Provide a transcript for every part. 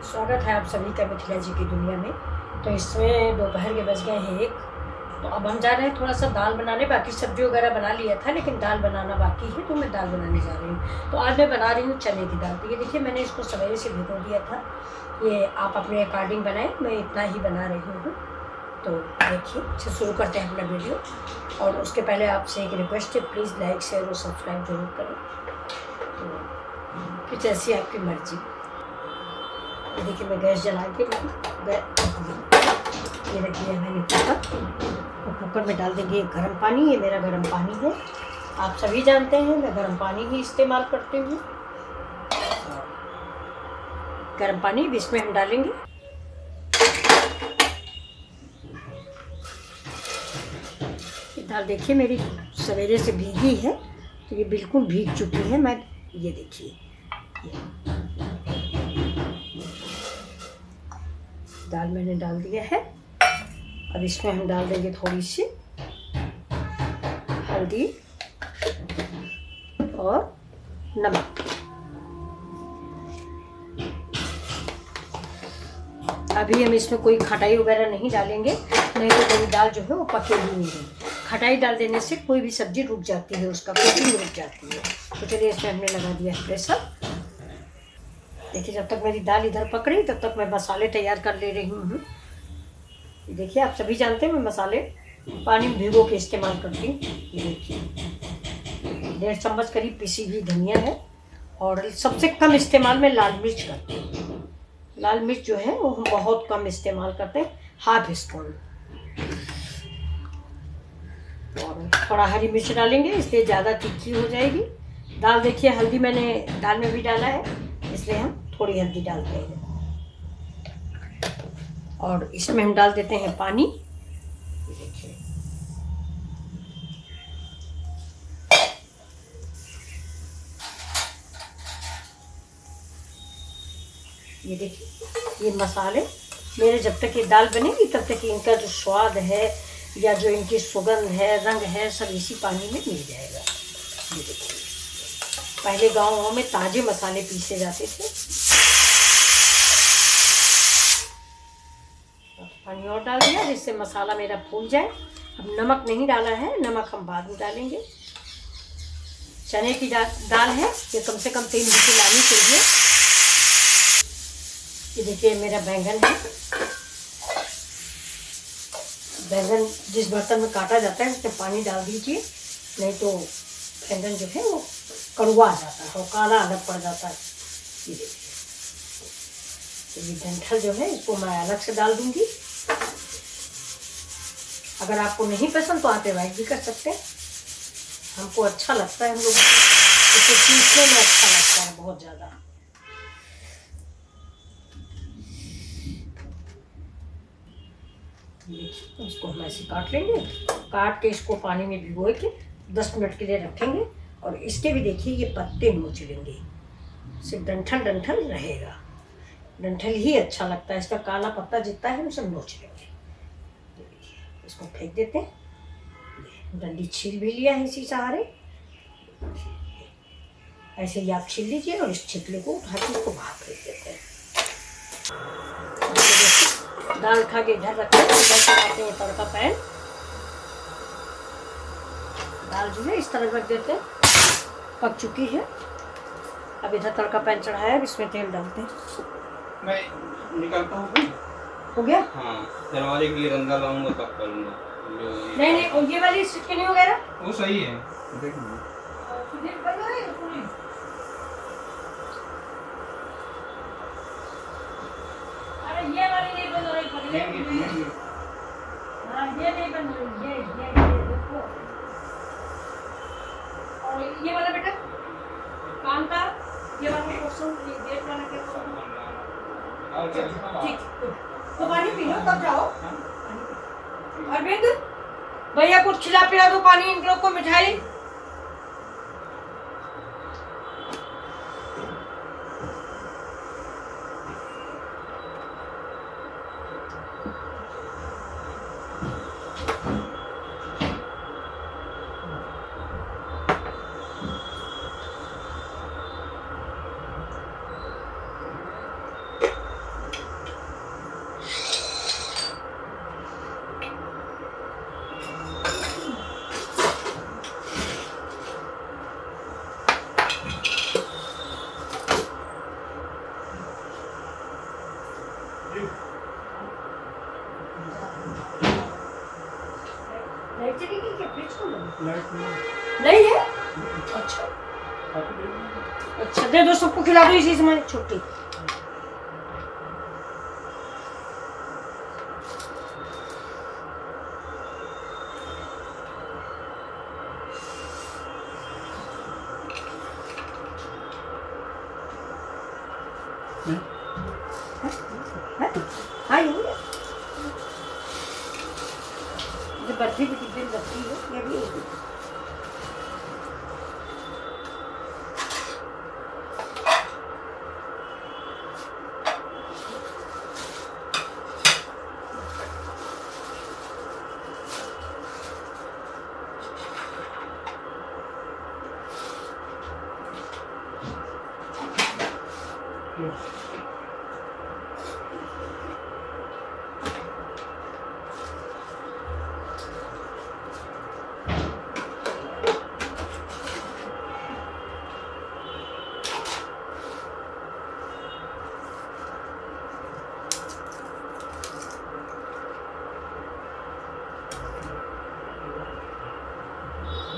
स्वागत है आप सभी का मिथिला जी की दुनिया में। तो इसमें दोपहर के बज गए हैं 1। तो अब हम जा रहे हैं थोड़ा सा दाल बनाने। बाकी सब्जी वगैरह बना लिया था लेकिन दाल बनाना बाकी है, तो मैं दाल बनाने जा रही हूँ। तो आज मैं बना रही हूँ चने की दाल। तो ये देखिए मैंने इसको सवेरे से भिगो दिया था। ये आप अपने अकॉर्डिंग बनाएं, मैं इतना ही बना रही हूँ। तो देखिए अच्छा शुरू करते हैं अपना वीडियो। और उसके पहले आपसे एक रिक्वेस्ट है, प्लीज़ लाइक शेयर और सब्सक्राइब जरूर करें। तो कुछ ऐसी आपकी मर्जी। देखिए मैं गैस जला के ये रख दिया मैंने कुकर। और कुकर में डाल देंगे गर्म पानी। ये मेरा गर्म पानी है, आप सभी जानते हैं मैं गर्म पानी ही इस्तेमाल करती हूँ। गर्म पानी भी इसमें हम डालेंगे। ये दाल देखिए मेरी सवेरे से भीगी है, तो ये बिल्कुल भीग चुकी है। मैं ये देखिए दाल मैंने डाल दिया है। अब इसमें हम डाल देंगे थोड़ी सी हल्दी और नमक। अभी हम इसमें कोई खटाई वगैरह नहीं डालेंगे, नहीं तो मेरी दाल जो है वो पकेगी नहीं। खटाई डाल देने से कोई भी सब्जी रुक जाती है, उसका कुकिंग रुक जाती है। तो चलिए इसमें हमने लगा दिया है प्रेशर। देखिए जब तक मेरी दाल इधर पक रही तब तक मैं मसाले तैयार कर ले रही हूँ। देखिए आप सभी जानते हैं मैं मसाले पानी में भिगो के इस्तेमाल करती हूँ। ये देखिए 1.5 चम्मच करीब पिसी हुई धनिया है। और सबसे कम इस्तेमाल में लाल मिर्च करती हूँ। लाल मिर्च जो है वो हम बहुत कम इस्तेमाल करते हैं, ½ स्पून। और थोड़ा हरी मिर्च डालेंगे, इसलिए ज़्यादा तीखी हो जाएगी दाल। देखिए हल्दी मैंने दाल में भी डाला है, इसलिए हम थोड़ी हल्दी डालते हैं। और इसमें हम डाल देते हैं पानी। देखिए ये देखिए ये मसाले मेरे जब तक ये दाल बनेगी तब तक इनका जो स्वाद है या जो इनकी सुगंध है, रंग है, सब इसी पानी में मिल जाएगा। ये देखिए पहले गाँव में ताजे मसाले पीसे जाते थे। पानी और डाल दिया जिससे मसाला मेरा फूल जाए। अब नमक नहीं डाला है, नमक हम बाद में डालेंगे। चने की दाल है, ये कम से कम 3 विजिल आनी चाहिए। ये देखिए मेरा बैंगन है। बैंगन जिस बर्तन में काटा जाता है उसमें पानी डाल दीजिए, नहीं तो बैंगन जो है वो कड़वा जाता है और काला अलग पड़ जाता है। ये देखिए तो ये डंठल जो है इसको मैं अलग से डाल दूंगी। अगर आपको नहीं पसंद तो आप अवॉइड भी कर सकते हैं। हमको अच्छा लगता है, हम लोगों को इसे पीसने में अच्छा लगता है बहुत ज़्यादा। इसको हम ऐसे काट लेंगे। काट के इसको पानी में भिगो के 10 मिनट के लिए रखेंगे। और इसके भी देखिए ये पत्ते नोच लेंगे, सिर्फ डंठल डंठल रहेगा। डंठल ही अच्छा लगता है, इसका काला पत्ता जितना है हम सब नोच लेंगे। इसको फेंक देते हैं। डंडी छील भी लिया है इसी सहारे। ऐसे ही आप छील लीजिए और इस छिलके को उठा के इसको बाहर फेंक देते हैं। दाल उठा के इधर रखते हैं, इधर चढ़ाते हैं तड़का पैन। दाल जो है इस तरह रख देते हैं, पक चुकी है। अब इधर तड़का पैन चढ़ाया है, इसमें तेल डालते हैं। मैं निकलता हूँ। हो गया? हाँ दरवाजे के लिए रंगा लाऊंगा तब करूँगा। नहीं नहीं ये वाली चिकनी वगैरह वो सही है। देखिए अरे ये वाली नहीं बन रही पगले। हाँ ये नहीं बन रही, ये देखो। और ये वाला बेटा काम का ये वाला क्वेश्चन डेट वाला क्वेश्चन ठीक। तो पानी पी लो तब जाओ। अरविंद भैया कुछ खिला पिला दो, पानी इन लोग को, मिठाई। लाइट चली गई क्या? फ्रिज को लाइट नहीं है? अच्छा अच्छा, दे दो सबको, खिला दो इसी समय छुट्टी। हाँ ये बर्फी भी कितनी लगती है, ये भी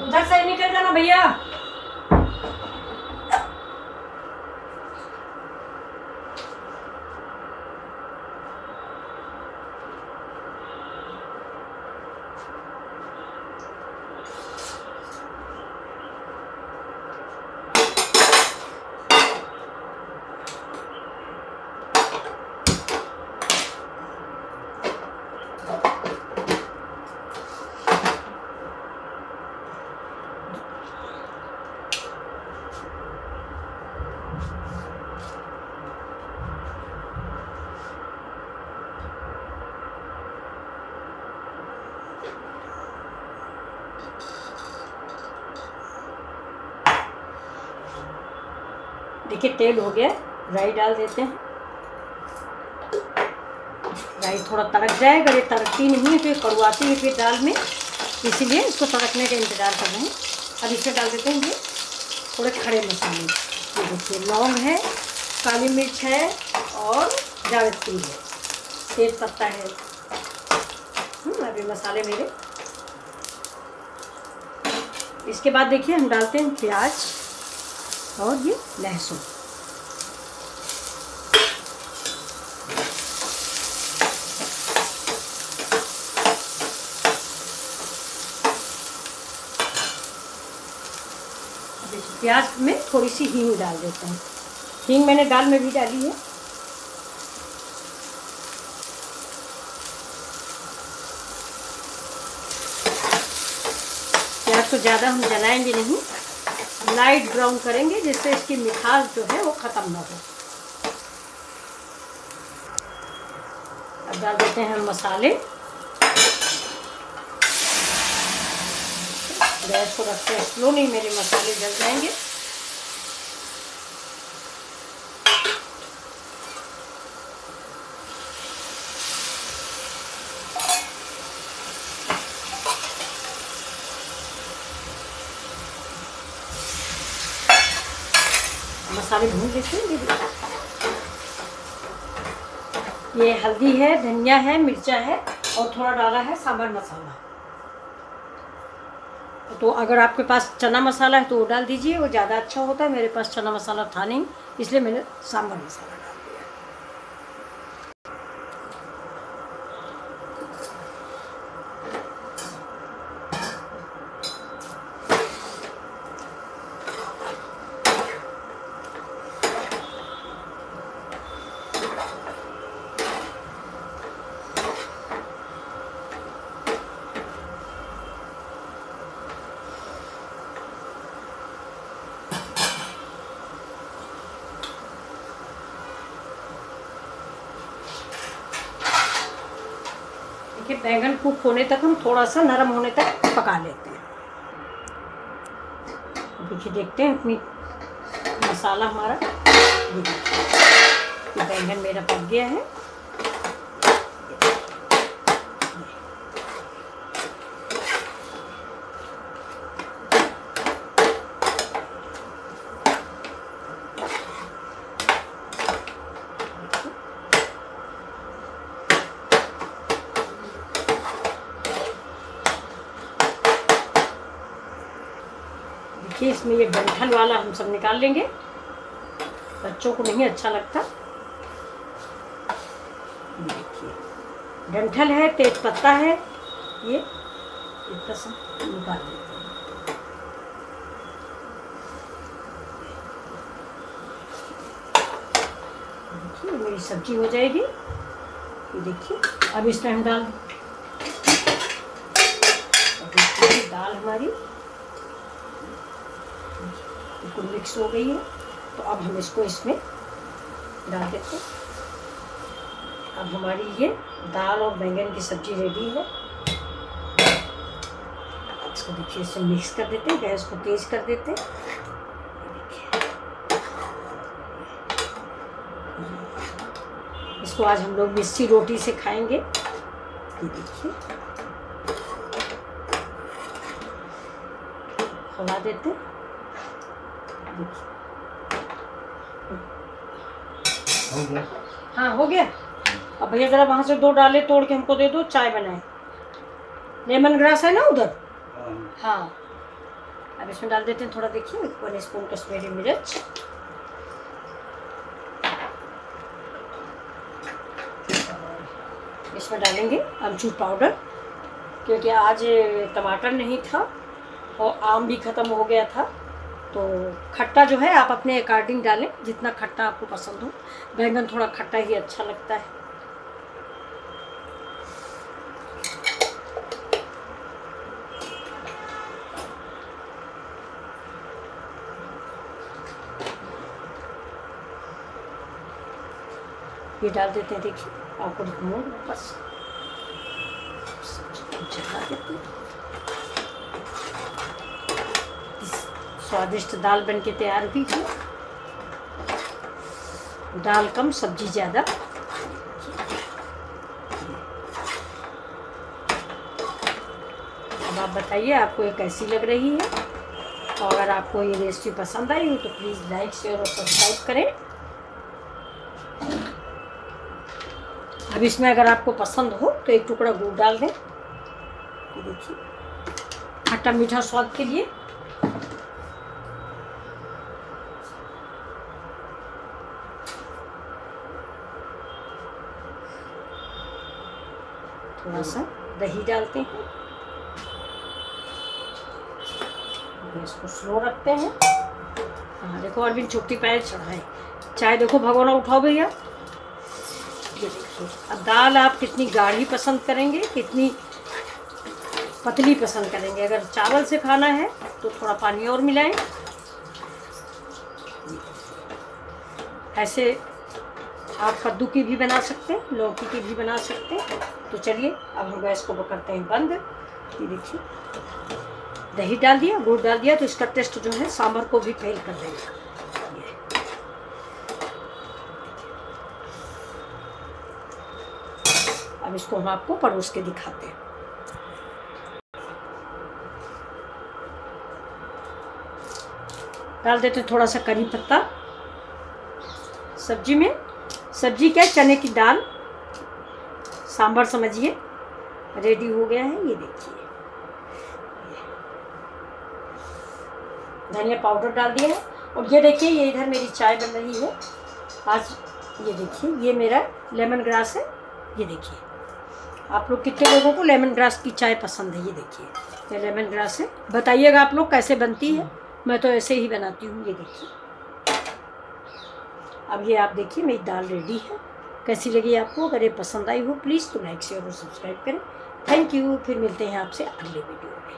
उधर से निकल जाना भैया। देखिए तेल हो गया, राई डाल देते हैं। राई थोड़ा तड़क जाए, अगर ये तड़कती नहीं है फिर कड़वाती है फिर दाल में, इसीलिए इसको तड़कने का इंतज़ार कर रहे हैं। अब इसमें डाल देते हैं ये थोड़े खड़े मसाले। ये देखिए लौंग है, काली मिर्च है और जावित्री है, तेज पत्ता है। अभी मसाले मेरे, इसके बाद देखिए हम डालते हैं प्याज और ये लहसुन। प्याज में थोड़ी सी हींग डाल देते हैं। हींग मैंने दाल में भी डाली है। प्याज को ज़्यादा हम जलाएंगे नहीं, लाइट ब्राउन करेंगे जिससे इसकी मिठास जो है वो ख़त्म ना हो। अब डाल देते हैं हम मसाले। गैस को रखते हैं स्लो, नहीं मेरे मसाले जल जाएंगे। मसाले भून लेते हैं। ये हल्दी है, धनिया है, मिर्चा है और थोड़ा डाला है सांभर मसाला। तो अगर आपके पास चना मसाला है तो वो डाल दीजिए, वो ज़्यादा अच्छा होता है। मेरे पास चना मसाला था नहीं, इसलिए मैंने सांभर मसाला डाल दिया। देखिए बैंगन कुक होने तक हम थोड़ा सा नरम होने तक पका लेते हैं। देखिए देखते हैं इतनी मसाला हमारा, ये बैंगन मेरा पक गया है। देखिए इसमें ये डंठल वाला हम सब निकाल लेंगे, बच्चों को नहीं अच्छा लगता। देखिए डंठल है, तेज पत्ता है, ये इतना सब निकाल देते हैं। देखिए मेरी सब्जी हो जाएगी। ये देखिए अब इसमें हम डाल दाल हमारी बिल्कुल मिक्स हो गई है। तो अब हम इसको इसमें डाल देते हैं। अब हमारी ये दाल और बैंगन की सब्जी रेडी है। इसको देखिए इसे मिक्स कर देते हैं, गैस को तेज कर देते हैं। इसको आज हम लोग मिस्सी रोटी से खाएंगे। ये देखिए खिला देते हैं। हो गया। हाँ हो गया। अब भैया ज़रा वहाँ से 2 डाले तोड़ के हमको दे दो, चाय बनाए। लेमन ग्रास है ना उधर? हाँ अब इसमें डाल देते हैं थोड़ा, देखिए 1 स्पून कश्मीरी मिर्च। इसमें डालेंगे अमचूर पाउडर, क्योंकि आज टमाटर नहीं था और आम भी ख़त्म हो गया था। तो खट्टा जो है आप अपने अकॉर्डिंग डालें, जितना खट्टा आपको पसंद हो। बैंगन थोड़ा खट्टा ही अच्छा लगता है। ये डाल देते हैं, देखिए आपको दिखाऊँ बस चला देते हैं। स्वादिष्ट दाल बनके तैयार हुई है। दाल कम सब्जी ज़्यादा। अब आप बताइए आपको ये कैसी लग रही है, और अगर आपको ये रेसिपी पसंद आई हो तो प्लीज़ लाइक शेयर और सब्सक्राइब करें। अब इसमें अगर आपको पसंद हो तो 1 टुकड़ा गुड़ डाल दें। ये देखिए खट्टा मीठा स्वाद के लिए। थोड़ा सा दही डालते हैं। इसको स्लो रखते हैं। हाँ देखो अरविंद चुटकी पैर चढ़ाए। चाय देखो भगोना उठाओ भैया। ये देखिए अब दाल आप कितनी गाढ़ी पसंद करेंगे, कितनी पतली पसंद करेंगे। अगर चावल से खाना है तो थोड़ा पानी और मिलाएं। ऐसे आप कद्दू की भी बना सकते हैं, लौकी की भी बना सकते हैं। तो चलिए अब हम गैस को करते हैं बंद। ये देखिए दही डाल दिया, गुड़ डाल दिया, तो इसका टेस्ट जो है सांभर को भी फेल कर देगा। अब इसको हम आपको परोस के दिखाते हैं। डाल देते हैं थोड़ा सा करी पत्ता सब्जी में। सब्जी क्या, चने की दाल, सांभर समझिए रेडी हो गया है। ये देखिए धनिया पाउडर डाल दिया है। और ये देखिए ये इधर मेरी चाय बन रही है आज। ये देखिए ये मेरा लेमन ग्रास है। ये देखिए आप लोग कितने लोगों को लेमन ग्रास की चाय पसंद है। ये देखिए ये लेमन ग्रास है। बताइएगा आप लोग कैसे बनती है। मैं तो ऐसे ही बनाती हूँ। ये देखिए अब ये आप देखिए मेरी दाल रेडी है। कैसी लगी आपको? अगर ये पसंद आई हो प्लीज़ तो लाइक शेयर और सब्सक्राइब करें। Thank you. फिर मिलते हैं आपसे अगले वीडियो में।